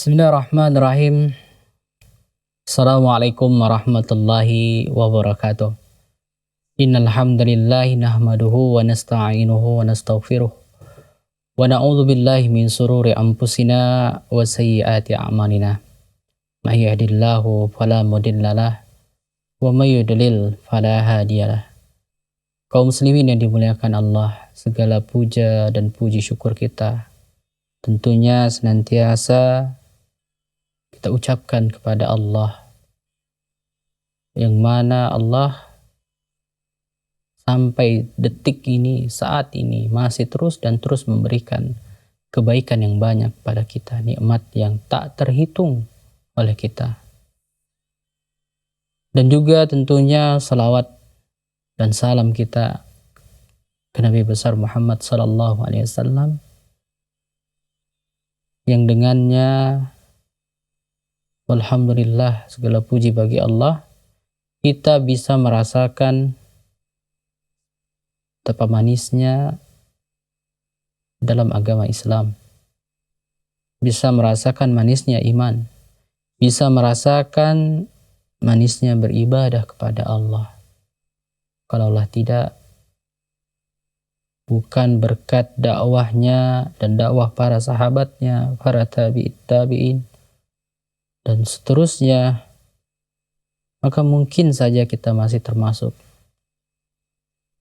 Bismillahirrahmanirrahim. Assalamualaikum warahmatullahi wabarakatuh. Innal hamdalillahi nahmaduhu wa nasta'inuhu wa nastaghfiruh wa na'udzu billahi min sururi anfusina wa sayyiati a'malina. May yahdihillahu fala mudhillalah wa may yudlil fala hadiyalah. Kaum muslimin yang dimuliakan Allah, segala puja dan puji syukur kita tentunya senantiasa kita ucapkan kepada Allah, yang mana Allah sampai detik ini, saat ini masih terus dan terus memberikan kebaikan yang banyak pada kita, nikmat yang tak terhitung oleh kita. Dan juga tentunya salawat dan salam kita ke Nabi besar Muhammad sallallahu alaihi wasallam, yang dengannya alhamdulillah, segala puji bagi Allah, kita bisa merasakan betapa manisnya dalam agama Islam, bisa merasakan manisnya iman, bisa merasakan manisnya beribadah kepada Allah. Kalaulah tidak, bukan berkat dakwahnya dan dakwah para sahabatnya, para tabi'in, dan seterusnya, maka mungkin saja kita masih termasuk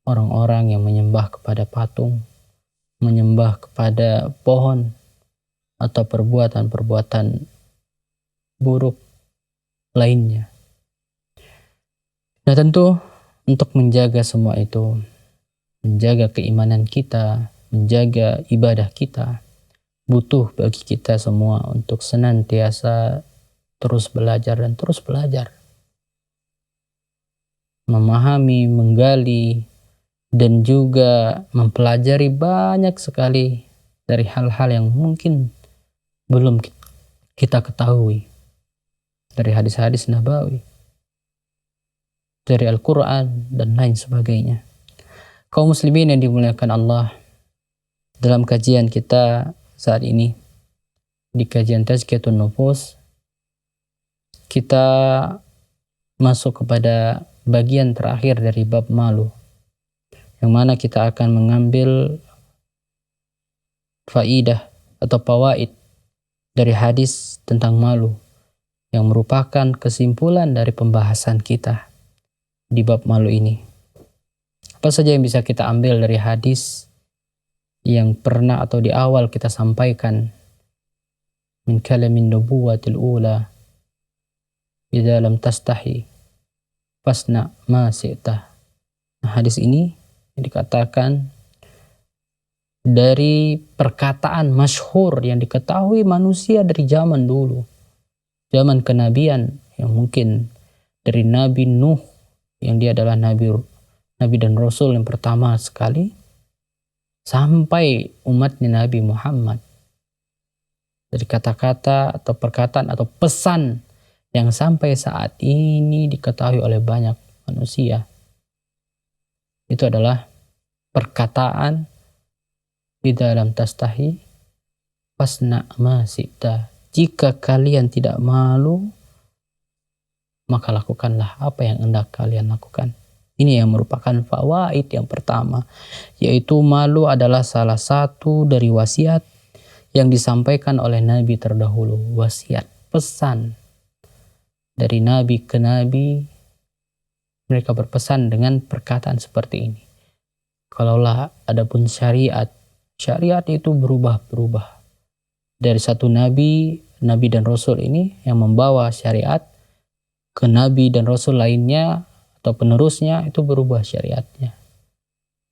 orang-orang yang menyembah kepada patung, menyembah kepada pohon, atau perbuatan-perbuatan buruk lainnya. Nah, tentu untuk menjaga semua itu, menjaga keimanan kita, menjaga ibadah kita, butuh bagi kita semua untuk senantiasa terus belajar dan terus belajar, memahami, menggali, dan juga mempelajari banyak sekali dari hal-hal yang mungkin belum kita ketahui, dari hadis-hadis nabawi, dari Al-Quran, dan lain sebagainya. Kaum muslimin yang dimuliakan Allah, dalam kajian kita saat ini, di kajian Tazkiyatun Nufus, kita masuk kepada bagian terakhir dari bab malu, yang mana kita akan mengambil faidah atau fawaid dari hadis tentang malu, yang merupakan kesimpulan dari pembahasan kita di bab malu ini. Apa saja yang bisa kita ambil dari hadis yang pernah atau di awal kita sampaikan, min kalamin nubuwatil ula, idza lam tastahi fasna ma syi'ta. Nah, hadis ini dikatakan dari perkataan masyhur yang diketahui manusia dari zaman dulu, zaman kenabian, yang mungkin dari Nabi Nuh, yang dia adalah nabi dan rasul yang pertama sekali, sampai umatnya Nabi Muhammad. Dari kata-kata atau perkataan atau pesan yang sampai saat ini diketahui oleh banyak manusia, itu adalah perkataan idza lam tastahi fasna ma syi'ta. Jika kalian tidak malu, maka lakukanlah apa yang hendak kalian lakukan. Ini yang merupakan fawaid yang pertama, yaitu malu adalah salah satu dari wasiat yang disampaikan oleh Nabi terdahulu. Wasiat, pesan dari Nabi ke Nabi, mereka berpesan dengan perkataan seperti ini. Kalaulah adapun syariat itu berubah-berubah. Dari satu nabi dan rasul ini yang membawa syariat, ke nabi dan rasul lainnya atau penerusnya itu berubah syariatnya.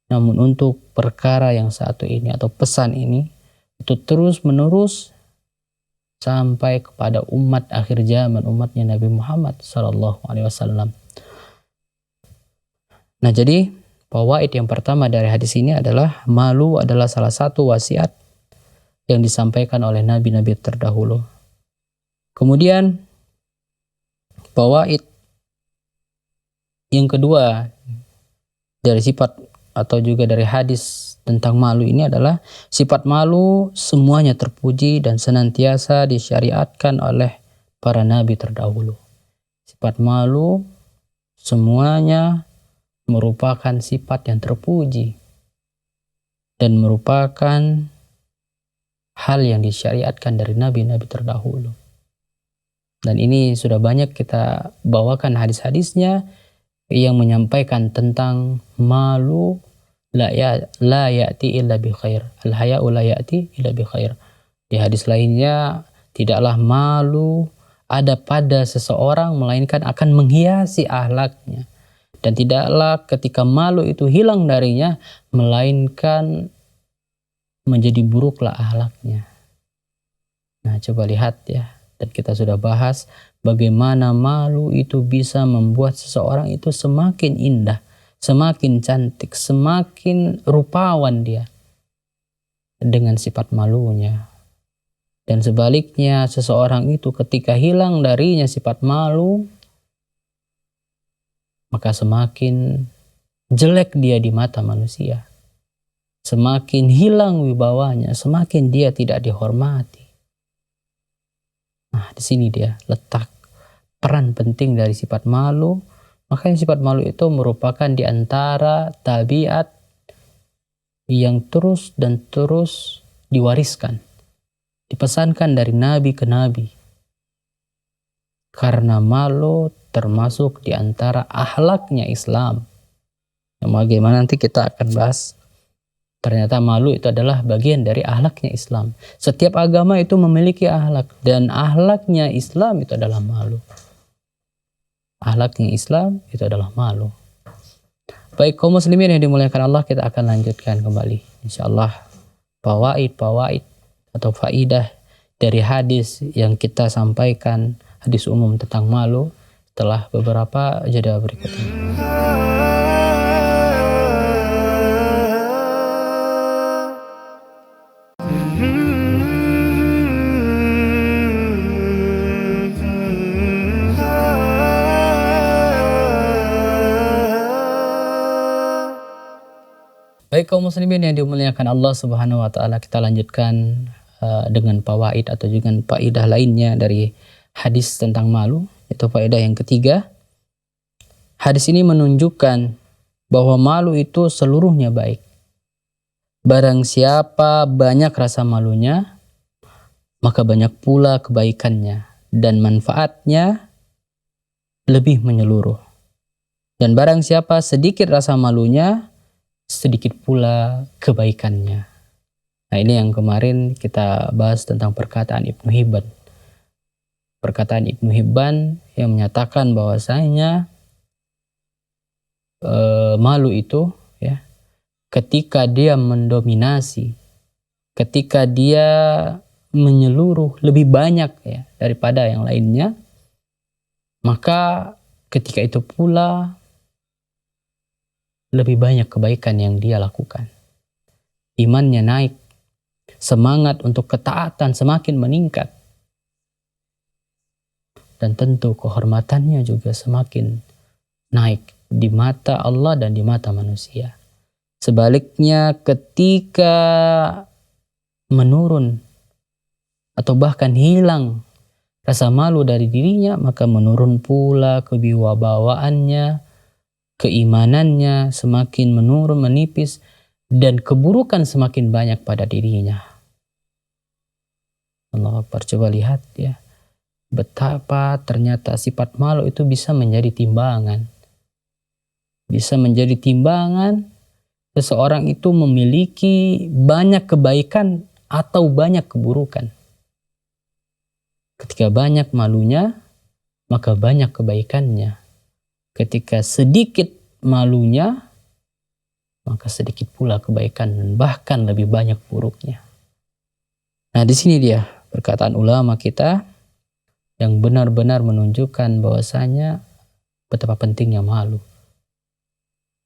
Namun untuk perkara yang satu ini atau pesan ini, itu terus menerus sampai kepada umat akhir zaman, umatnya Nabi Muhammad SAW. Nah, jadi fawaid yang pertama dari hadis ini adalah malu adalah salah satu wasiat yang disampaikan oleh nabi-nabi terdahulu. Kemudian fawaid yang kedua dari sifat atau juga dari hadis tentang malu ini adalah sifat malu semuanya terpuji dan senantiasa disyariatkan oleh para nabi terdahulu. Sifat malu semuanya merupakan sifat yang terpuji dan merupakan hal yang disyariatkan dari nabi-nabi terdahulu. Dan ini sudah banyak kita bawakan hadis-hadisnya yang menyampaikan tentang malu la ya'ti illa bi khair. Al-haya'u la ya'ti illa bi khair. Di hadis lainnya, tidaklah malu ada pada seseorang melainkan akan menghiasi akhlaknya. Dan tidaklah ketika malu itu hilang darinya melainkan menjadi buruklah akhlaknya. Nah, coba lihat ya. Dan kita sudah bahas bagaimana malu itu bisa membuat seseorang itu semakin indah, semakin cantik, semakin rupawan dia dengan sifat malunya. Dan sebaliknya, seseorang itu ketika hilang darinya sifat malu, maka semakin jelek dia di mata manusia. Semakin hilang wibawanya, semakin dia tidak dihormati. Nah, di sini dia letak peran penting dari sifat malu. Makanya sifat malu itu merupakan di antara tabiat yang terus dan terus diwariskan, dipesankan dari nabi ke nabi. Karena malu termasuk di antara akhlaknya Islam. Yang bagaimana nanti kita akan bahas. Ternyata malu itu adalah bagian dari akhlaknya Islam. Setiap agama itu memiliki akhlak, dan akhlaknya Islam itu adalah malu. Akhlaknya Islam itu adalah malu. Baik kaum muslimin yang dimuliakan Allah, kita akan lanjutkan kembali insyaallah fawaid atau faidah dari hadis yang kita sampaikan, hadis umum tentang malu, setelah beberapa jeda berikut ini. Baik kaum muslimin yang dimuliakan Allah Subhanahu wa taala, kita lanjutkan dengan fawaid atau dengan faedah lainnya dari hadis tentang malu, yaitu faedah yang ketiga. Hadis ini menunjukkan bahwa malu itu seluruhnya baik. Barang siapa banyak rasa malunya, maka banyak pula kebaikannya dan manfaatnya lebih menyeluruh. Dan barang siapa sedikit rasa malunya, sedikit pula kebaikannya. Nah, ini yang kemarin kita bahas tentang perkataan Ibnu Hibban. Perkataan Ibnu Hibban yang menyatakan bahwasanya malu itu ya, ketika dia mendominasi, ketika dia menyeluruh lebih banyak ya daripada yang lainnya, maka ketika itu pula lebih banyak kebaikan yang dia lakukan. Imannya naik, semangat untuk ketaatan semakin meningkat, dan tentu kehormatannya juga semakin naik di mata Allah dan di mata manusia. Sebaliknya, ketika menurun atau bahkan hilang rasa malu dari dirinya, maka menurun pula kewibawaannya, keimanannya semakin menurun, menipis, dan keburukan semakin banyak pada dirinya. Allah Akbar, coba lihat ya, betapa ternyata sifat malu itu bisa menjadi timbangan. Bisa menjadi timbangan seseorang itu memiliki banyak kebaikan atau banyak keburukan. Ketika banyak malunya, maka banyak kebaikannya. Ketika sedikit malunya, maka sedikit pula kebaikan dan bahkan lebih banyak buruknya. Nah, di sini dia perkataan ulama kita yang benar-benar menunjukkan bahwasanya betapa pentingnya malu,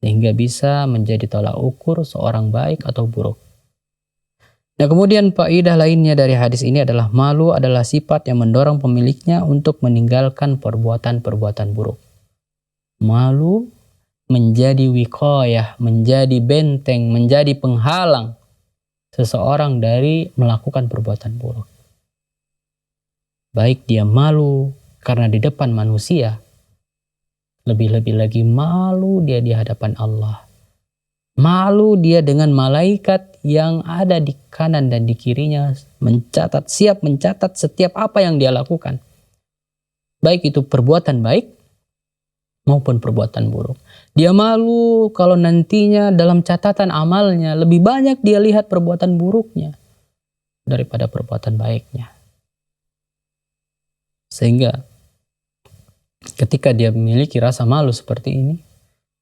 sehingga bisa menjadi tolak ukur seorang baik atau buruk. Nah, kemudian faedah lainnya dari hadis ini adalah malu adalah sifat yang mendorong pemiliknya untuk meninggalkan perbuatan-perbuatan buruk. Malu menjadi wiqayah, menjadi benteng, menjadi penghalang seseorang dari melakukan perbuatan buruk. Baik dia malu karena di depan manusia, lebih-lebih lagi malu dia di hadapan Allah. Malu dia dengan malaikat yang ada di kanan dan di kirinya, siap mencatat setiap apa yang dia lakukan. Baik itu perbuatan baik maupun perbuatan buruk. Dia malu kalau nantinya dalam catatan amalnya lebih banyak dia lihat perbuatan buruknya daripada perbuatan baiknya. Sehingga ketika dia memiliki rasa malu seperti ini,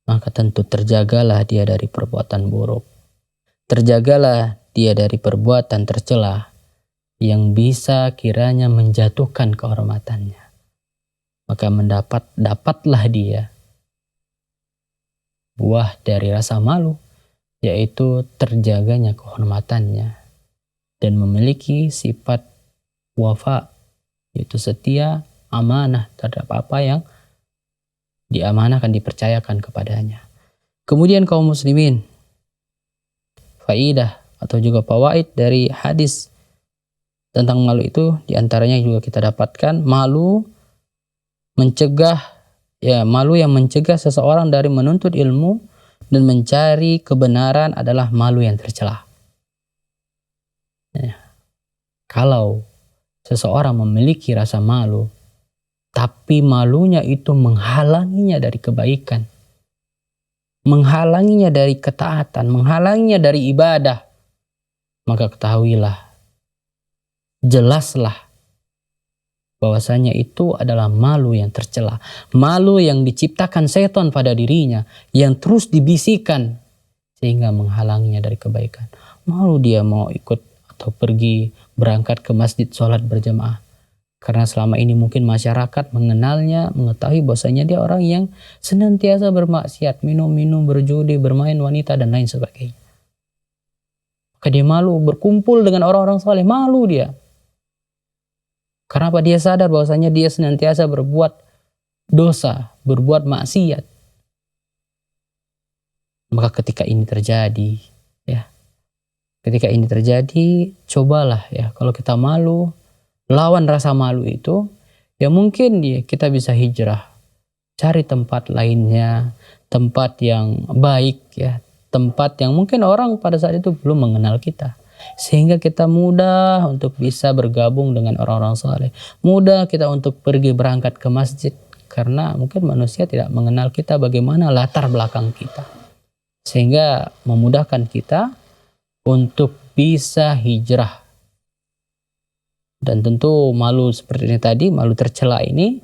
maka tentu terjagalah dia dari perbuatan buruk. Terjagalah dia dari perbuatan tercela yang bisa kiranya menjatuhkan kehormatannya. Maka dapatlah dia buah dari rasa malu, yaitu terjaganya kehormatannya dan memiliki sifat wafa, yaitu setia, amanah terhadap apa yang diamanahkan, dipercayakan kepadanya. Kemudian kaum muslimin, faidah atau juga fawaid dari hadis tentang malu itu diantaranya juga kita dapatkan malu yang mencegah seseorang dari menuntut ilmu dan mencari kebenaran adalah malu yang tercela. Kalau seseorang memiliki rasa malu, tapi malunya itu menghalanginya dari kebaikan, menghalanginya dari ketaatan, menghalanginya dari ibadah, maka ketahuilah, jelaslah bahwasanya itu adalah malu yang tercela, malu yang diciptakan setan pada dirinya, yang terus dibisikkan sehingga menghalanginya dari kebaikan. Malu dia mau ikut atau pergi berangkat ke masjid sholat berjamaah, karena selama ini mungkin masyarakat mengenalnya, mengetahui bahwasanya dia orang yang senantiasa bermaksiat, minum-minum, berjudi, bermain wanita dan lain sebagainya. Maka dia malu berkumpul dengan orang-orang saleh, malu dia. Karena apa? Dia sadar bahwasanya dia senantiasa berbuat dosa, berbuat maksiat. Maka ketika ini terjadi, cobalah kalau kita malu, lawan rasa malu itu, mungkin kita bisa hijrah, cari tempat lainnya, tempat yang baik, tempat yang mungkin orang pada saat itu belum mengenal kita, sehingga kita mudah untuk bisa bergabung dengan orang-orang saleh, mudah kita untuk pergi berangkat ke masjid, karena mungkin manusia tidak mengenal kita bagaimana latar belakang kita, sehingga memudahkan kita untuk bisa hijrah. Dan tentu malu seperti ini tadi, malu tercela ini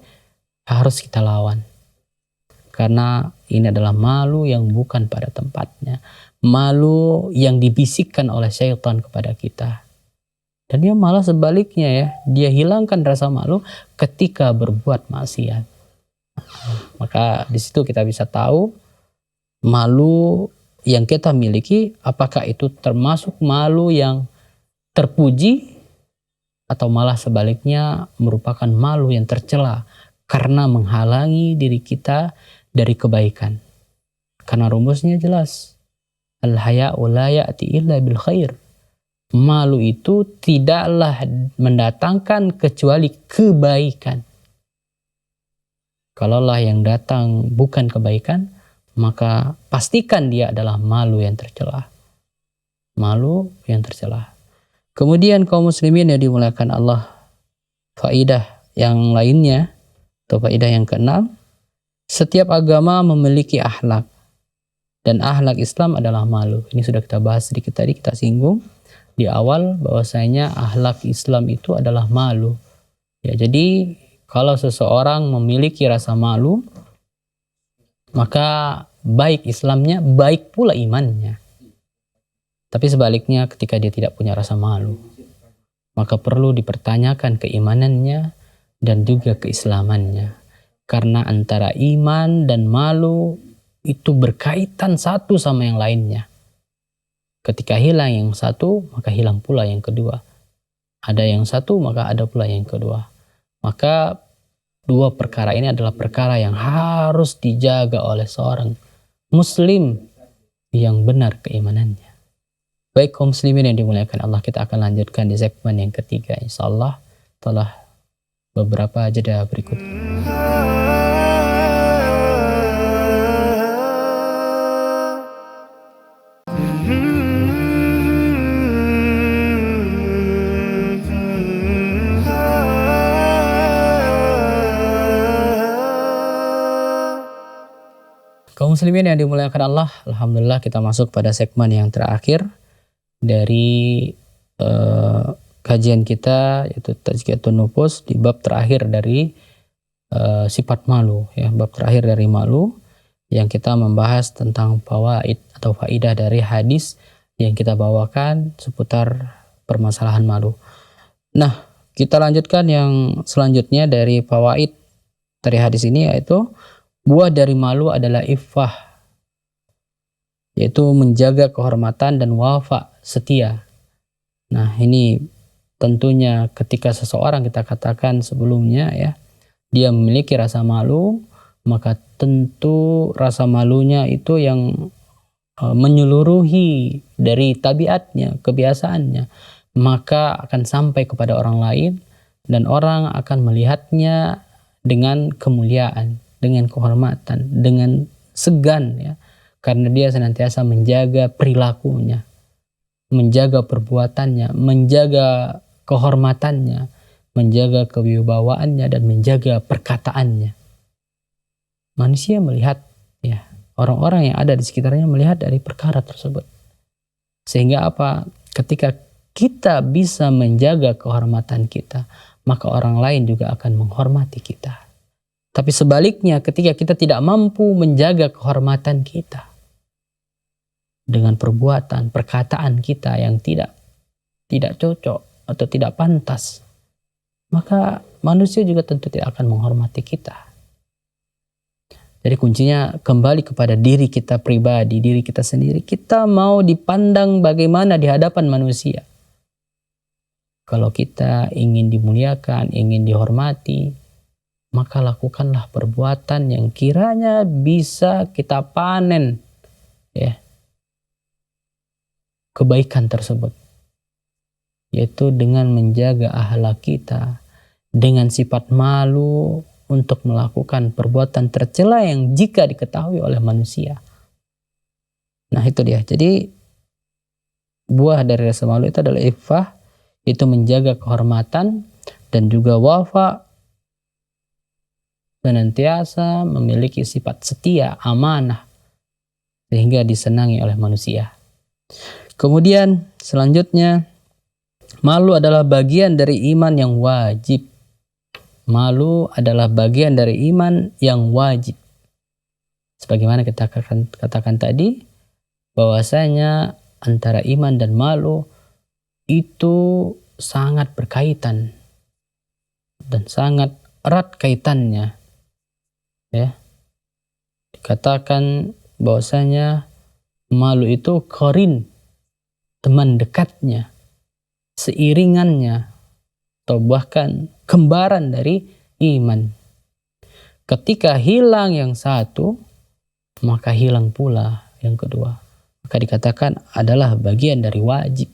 harus kita lawan, karena ini adalah malu yang bukan pada tempatnya, malu yang dibisikkan oleh syaitan kepada kita. Dan dia malah sebaliknya dia hilangkan rasa malu ketika berbuat maksiat. Maka di situ kita bisa tahu malu yang kita miliki, apakah itu termasuk malu yang terpuji atau malah sebaliknya merupakan malu yang tercela karena menghalangi diri kita dari kebaikan. Karena rumusnya jelas, al-haya'u la ya'ti illa bil khair. Malu itu tidaklah mendatangkan kecuali kebaikan. Kalaulah yang datang bukan kebaikan, maka pastikan dia adalah malu yang tercela. Malu yang tercela. Kemudian kaum muslimin yang dimuliakan Allah, faidah yang lainnya atau faidah yang keenam, setiap agama memiliki akhlak, dan akhlak Islam adalah malu. Ini sudah kita bahas sedikit tadi, kita singgung di awal bahwasanya akhlak Islam itu adalah malu. Jadi kalau seseorang memiliki rasa malu, maka baik Islamnya, baik pula imannya. Tapi sebaliknya ketika dia tidak punya rasa malu, maka perlu dipertanyakan keimanannya dan juga keislamannya. Karena antara iman dan malu itu berkaitan satu sama yang lainnya. Ketika hilang yang satu, maka hilang pula yang kedua. Ada yang satu, maka ada pula yang kedua. Maka dua perkara ini adalah perkara yang harus dijaga oleh seorang muslim yang benar keimanannya. Baik kaum muslimin yang dimuliakan Allah, kita akan lanjutkan di segmen yang ketiga insyaallah setelah beberapa jeda berikut ini. Kaum muslimin yang dimuliakan Allah, alhamdulillah kita masuk pada segmen yang terakhir dari kajian kita, yaitu Tazkiyatun Nufus di bab terakhir dari sifat malu, ya, bab terakhir dari malu yang kita membahas tentang fawaid atau faidah dari hadis yang kita bawakan seputar permasalahan malu. Nah, kita lanjutkan yang selanjutnya dari fawaid dari hadis ini, yaitu buah dari malu adalah iffah, yaitu menjaga kehormatan dan wafa, setia. Nah, ini tentunya ketika seseorang, kita katakan sebelumnya ya, dia memiliki rasa malu, maka tentu rasa malunya itu yang menyeluruhi dari tabiatnya, kebiasaannya, maka akan sampai kepada orang lain dan orang akan melihatnya dengan kemuliaan, dengan kehormatan, dengan segan, ya, karena dia senantiasa menjaga perilakunya, menjaga perbuatannya, menjaga kehormatannya, menjaga kewibawaannya, dan menjaga perkataannya. Manusia melihat, ya, orang-orang yang ada di sekitarnya melihat dari perkara tersebut. Sehingga apa? Ketika kita bisa menjaga kehormatan kita, maka orang lain juga akan menghormati kita. Tapi sebaliknya, ketika kita tidak mampu menjaga kehormatan kita dengan perbuatan, perkataan kita yang tidak cocok atau tidak pantas, maka manusia juga tentu tidak akan menghormati kita. Jadi kuncinya kembali kepada diri kita pribadi, diri kita sendiri. Kita mau dipandang bagaimana di hadapan manusia. Kalau kita ingin dimuliakan, ingin dihormati, maka lakukanlah perbuatan yang kiranya bisa kita panen, ya, kebaikan tersebut, yaitu dengan menjaga akhlak kita, dengan sifat malu untuk melakukan perbuatan tercela yang jika diketahui oleh manusia. Nah, itu dia. Jadi buah dari rasa malu itu adalah iffah, itu menjaga kehormatan, dan juga wafa, senantiasa memiliki sifat setia, amanah, sehingga disenangi oleh manusia. Kemudian selanjutnya, malu adalah bagian dari iman yang wajib. Malu adalah bagian dari iman yang wajib. Sebagaimana kita katakan tadi, bahwasanya antara iman dan malu itu sangat berkaitan dan sangat erat kaitannya. Ya, dikatakan bahwasanya malu itu qarin, teman dekatnya, seiringannya, atau bahkan kembaran dari iman. Ketika hilang yang satu, maka hilang pula yang kedua. Maka dikatakan adalah bagian dari wajib.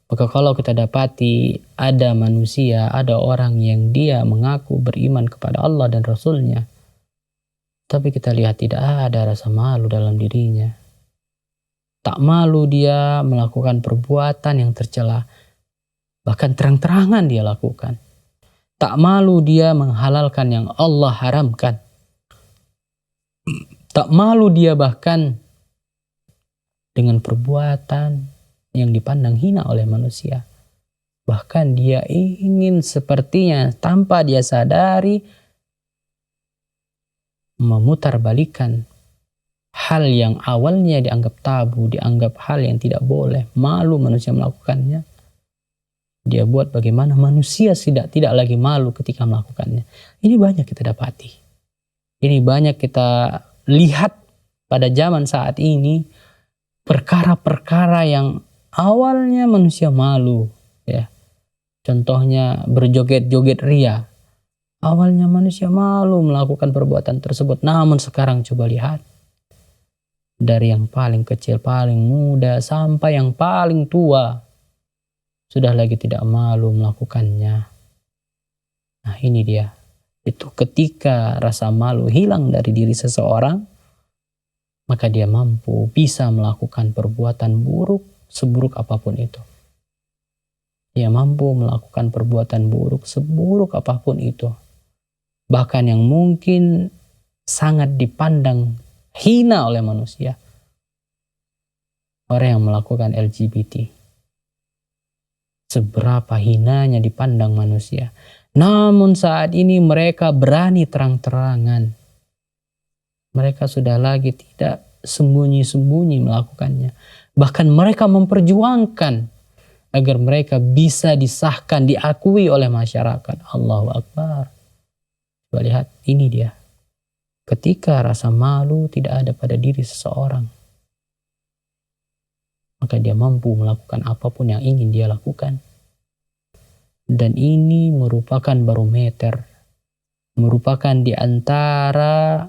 Maka kalau kita dapati ada manusia, ada orang yang dia mengaku beriman kepada Allah dan Rasulnya, tapi kita lihat tidak ada rasa malu dalam dirinya. Tak malu dia melakukan perbuatan yang tercela, bahkan terang-terangan dia lakukan. Tak malu dia menghalalkan yang Allah haramkan. Tak malu dia bahkan dengan perbuatan yang dipandang hina oleh manusia. Bahkan dia ingin sepertinya tanpa dia sadari memutarbalikan hal yang awalnya dianggap tabu, dianggap hal yang tidak boleh, malu manusia melakukannya. Dia buat bagaimana manusia tidak lagi malu ketika melakukannya. Ini banyak kita dapati. Ini banyak kita lihat pada zaman saat ini, perkara-perkara yang awalnya manusia malu, ya. Contohnya berjoget-joget ria. Awalnya manusia malu melakukan perbuatan tersebut, namun sekarang coba lihat, Dari yang paling kecil, paling muda, sampai yang paling tua, sudah lagi tidak malu melakukannya. Nah ini dia. Itu ketika rasa malu hilang dari diri seseorang, maka dia mampu bisa melakukan perbuatan buruk seburuk apapun itu. Dia mampu melakukan perbuatan buruk seburuk apapun itu. Bahkan yang mungkin sangat dipandang hina oleh manusia. Orang yang melakukan LGBT. Seberapa hinanya dipandang manusia. Namun saat ini mereka berani terang-terangan. Mereka sudah lagi tidak sembunyi-sembunyi melakukannya. Bahkan mereka memperjuangkan agar mereka bisa disahkan, diakui oleh masyarakat. Allahu Akbar. Coba lihat, ini dia. Ketika rasa malu tidak ada pada diri seseorang, maka dia mampu melakukan apapun yang ingin dia lakukan. Dan ini merupakan barometer, merupakan di antara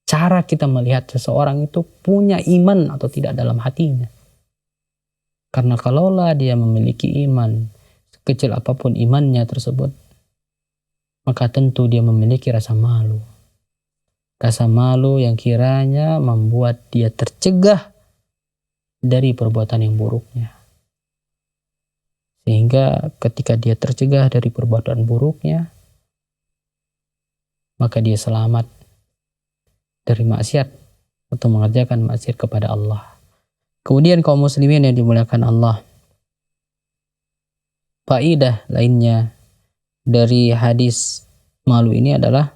cara kita melihat seseorang itu punya iman atau tidak dalam hatinya. Karena kalaulah dia memiliki iman, sekecil apapun imannya tersebut, maka tentu dia memiliki rasa malu. Rasa malu yang kiranya membuat dia tercegah dari perbuatan yang buruknya. Sehingga ketika dia tercegah dari perbuatan buruknya, maka dia selamat dari maksiat atau mengerjakan maksiat kepada Allah. Kemudian kaum muslimin yang dimuliakan Allah, faedah lainnya dari hadis malu ini adalah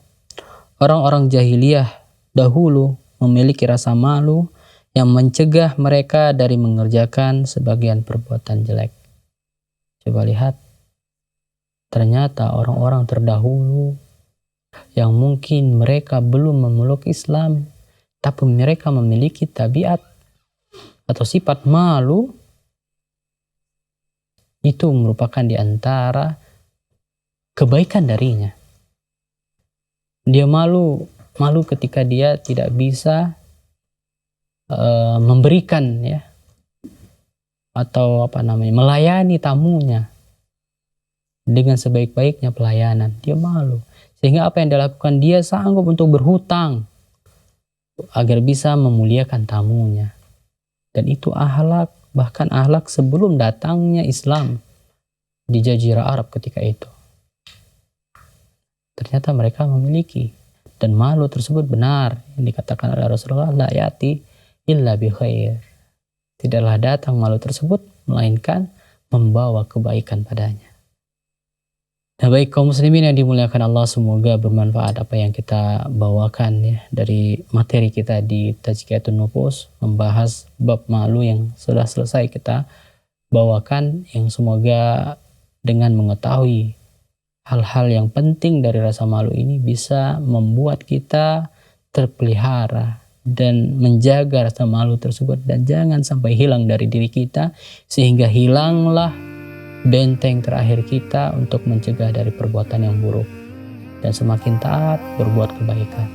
orang-orang jahiliyah dahulu memiliki rasa malu yang mencegah mereka dari mengerjakan sebagian perbuatan jelek. Coba lihat, ternyata orang-orang terdahulu yang mungkin mereka belum memeluk Islam, tapi mereka memiliki tabiat atau sifat malu, itu merupakan di antara kebaikan darinya. Dia malu ketika dia tidak bisa memberikan ya, atau melayani tamunya dengan sebaik-baiknya pelayanan. Dia malu, sehingga apa yang dilakukan, dia sanggup untuk berhutang agar bisa memuliakan tamunya. Dan itu akhlak, bahkan akhlak sebelum datangnya Islam di Jazirah Arab ketika itu. Ternyata mereka memiliki, dan malu tersebut benar yang dikatakan oleh Rasulullah, la yati illa bi khair. Tidaklah datang malu tersebut melainkan membawa kebaikan padanya. Nah, baik kaum muslimin yang dimuliakan Allah, semoga bermanfaat apa yang kita bawakan ya dari materi kita di Tazkiyatun Nufus, membahas bab malu yang sudah selesai kita bawakan, yang semoga dengan mengetahui hal-hal yang penting dari rasa malu ini bisa membuat kita terpelihara dan menjaga rasa malu tersebut, dan jangan sampai hilang dari diri kita, sehingga hilanglah benteng terakhir kita untuk mencegah dari perbuatan yang buruk dan semakin taat berbuat kebaikan.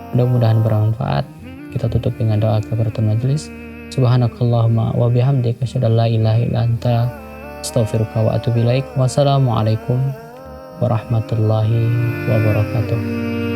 Mudah-mudahan bermanfaat. Kita tutup dengan doa kafaratul majelis. Subhanakallahumma wa bihamdika asyhadu an la ilaha illa anta astaghfiruka wa atubu ilaik. Wassalamualaikum warahmatullahi wabarakatuh.